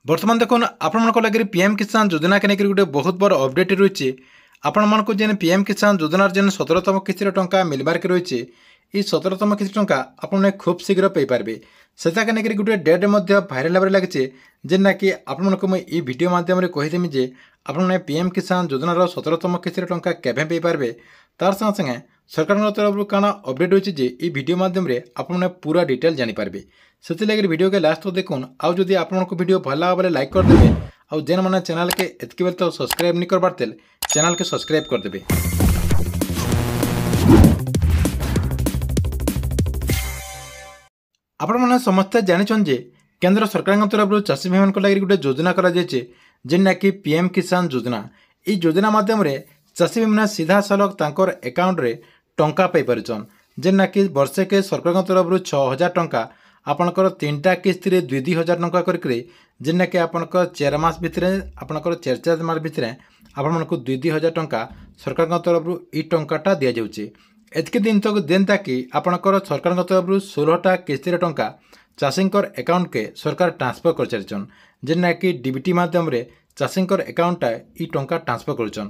बर्तमान देखुन आपण लगे पीएम किसान योजना के लेकर गोटे बहुत बड़ अपडेट रही आपण मानक जेन पीएम किसान योजनार जेन 17तम किस्तिर टंका मिलबार के रही ये 17तम किस्ती टंका आपने खूब शीघ्र पाइपारे से लेकर गोटे डेट भाइराल भाव लगे जेना कि आपको ये वीडियो मध्यम कहीदेमी जे आपने पीएम किसान योजनार 17तम किस्तिर टंका केवे पाइपारे तार संगे संगे सरकार तरफ काना अपडेट होती जे ये वीडियो मध्यम आपने पूरा डिटेल जानीपारे से लगे वीडियो के लास्ट तो देखुन आउ जदि आपको वीडियो भल लगा लाइक करदे आउ जेन मैंने चैनल के एतकी बेल तो सब्सक्राइब नहीं करबार तेल चैनल के सब्सक्राइब करदे। आपण मैंने समस्ते जानी जे केंद्र सरकार तरफ चाषी भाई मान लगे गोटे योजना कराଯାଇଛି जेना कि पीएम किसान योजना। ये योजना मध्यम चाषी भाई मैंने सीधा सालक तांकर अकाउंट रे टंका पाई पारिछन जेना कि वर्षे के सरकार तरफ 6000 टंका आपणकर 3टा किस्ती 2,000 टंका करके जेना कि आपणकर 4 मास भितर आपणकर 4 मास भितर आपको 2,000 टंका सरकार तरफ ई टंकाटा दि जाऊँगी एतके दिन तक जेनता कि आपणकर सरकार तरफ 16टा किस्ती टंका चाषी अकाउंट के सरकार ट्रांसफर कर सारिछन जेना कि डीबीटी मध्यम चाषी अकाउंटा ई टंका ट्रांसफर करछन।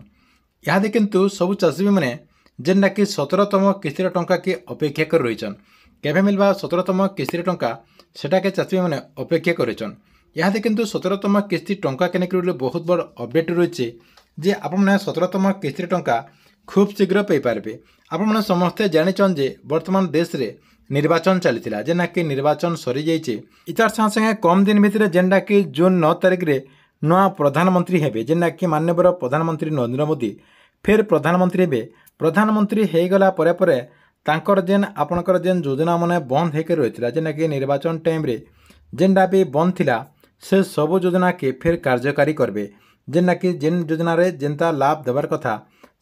यहाँ किंतु सबू चाषी मैंने जेना कि 17तम किस्तिर टंका के अपेक्षा कर रहीछन केवे मिलवा 17तम किस्तिर टंका सेटा के चाषी मैंने अपेक्षा करेछन। यहाँ किंतु 17तम किस्ती टंका के लेकर बहुत बड़ अपडेट रही जे आपने 17तम किस्तिर टंका खूब शीघ्र पाइपारे। आपने समस्ते जानिछन जे वर्तमान देश रे निर्वाचन चली जेना कि निर्वाचन सरी जाइए इतार संगे संगे कम दिन भितर जेना कि जून 9 तारिख रे नवा प्रधानमंत्री हेबे जेना कि माननीय प्रधानमंत्री नरेंद्र मोदी फिर प्रधानमंत्री हेबे। प्रधानमंत्री हो गला परे परे तांकर जेन आपणकर जेन योजना माने बंद होकर रही जेना कि निर्वाचन टाइम रे जेनटा भी बंद थिला से सब योजना के फिर कार्यकारी करबे जेना कि जेन योजना रे जेनता लाभ देवार कथा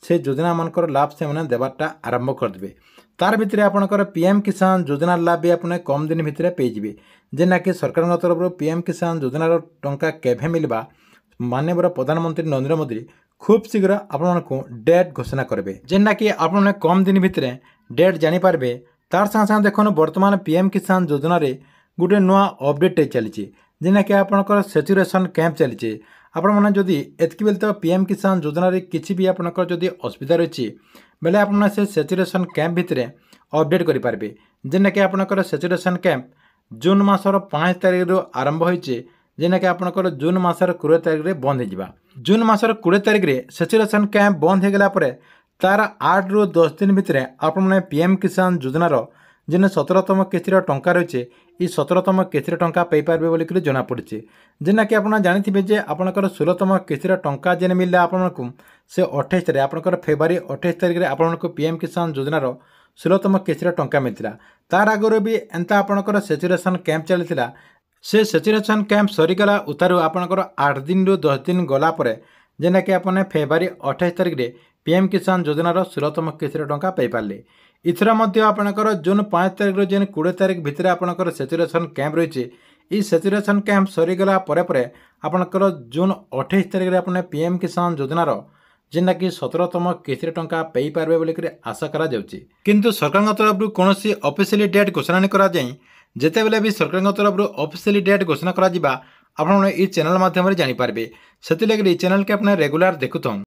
से योजना मानकर लाभ से मैंने देवारटा आरंभ करदे। तार भितर आपणकर पीएम किसान योजनार लाभ भी आपने कम दिन भितर पेजिबे जेना कि सरकार तरफ पीएम किसान योजनार टंका केभे मिलवा माननीय प्रधानमंत्री नरेंद्र मोदी खूब शीघ्र आपको डेट घोषणा करेंगे जेना कि आपने कम दिन भितर डेट जानीपारे। तार संगे संगे देखो वर्तमान पीएम किसान योजना रे गोटे नुआ अपडेट चली जेना कि आपणकर सेचुरेशन कैंप चली आपण मैंने जदि एतकी बेल तो पीएम किसान योजना रे किसी भी आपणकर जदि असुविधा रही बेले आपने से सेचुरेशन कैंप भितर अपडेट करेंगे जेना कि आपणकर सेचुरेशन कैंप जून मासर 5 तारिख रु आरंभ होइछे जेना कि आपणकर जून मासर 20 तारिख रे बंद हो जून मासर 20 तारिख रे सेचुरेशन कैंप बंद हो गला परे तार 8 रु 10 दिन भितर आपने पीएम किसान योजनार जेन 17तम किस्तिर टंका रही ये 17तम किस्तिर टंका पाइपारे बोलिक जना पड़ी जेना कि आपड़ जानी जे आपणकर 16तम किस्तिर टंका जेन मिलला आपको से 28 तारिख आपणकर फेब्रुआरी 28 तारिख रे आपको पीएम किसान योजनार 16तम किस्तिर टंका मिलता तार आगुरी भी एंता आपणकर सेचुरेशन कैंप चली से सेचुरेशन कैंप सरीगला उतारू आपणकर 8 दिन रु 10 दिन गलापर जेना कि आपने फेब्रुआरी 28 तारिख रे पीएम किसान योजनार 16तम किस्तिर टंका पाइपारे। इथर मध्य आपणकर जून 5 तारिख रो जेन 20 तारिख भितर आपणकर सेचुरेशन कैंप रही ये सेचुरेशन कैंप सरीगला परे परे आपणकर जून 28 तारिख रे आपने पीएम किसान योजनार जेना कि 17तम किस्तिर टंका पाइपारे बोलिक आशा करा जाउची किंतु सरकार तरफ कौन ऑफिशियली डेट घोषणा नहीं करा जाए जेते बेले भी सरकार तरफ ऑफिशियली डेट घोषणा करा जिबा आपण ये चैनल माध्यम जानी पारबे सेति लगे चैनल के अपने रेगुलर देखुथन।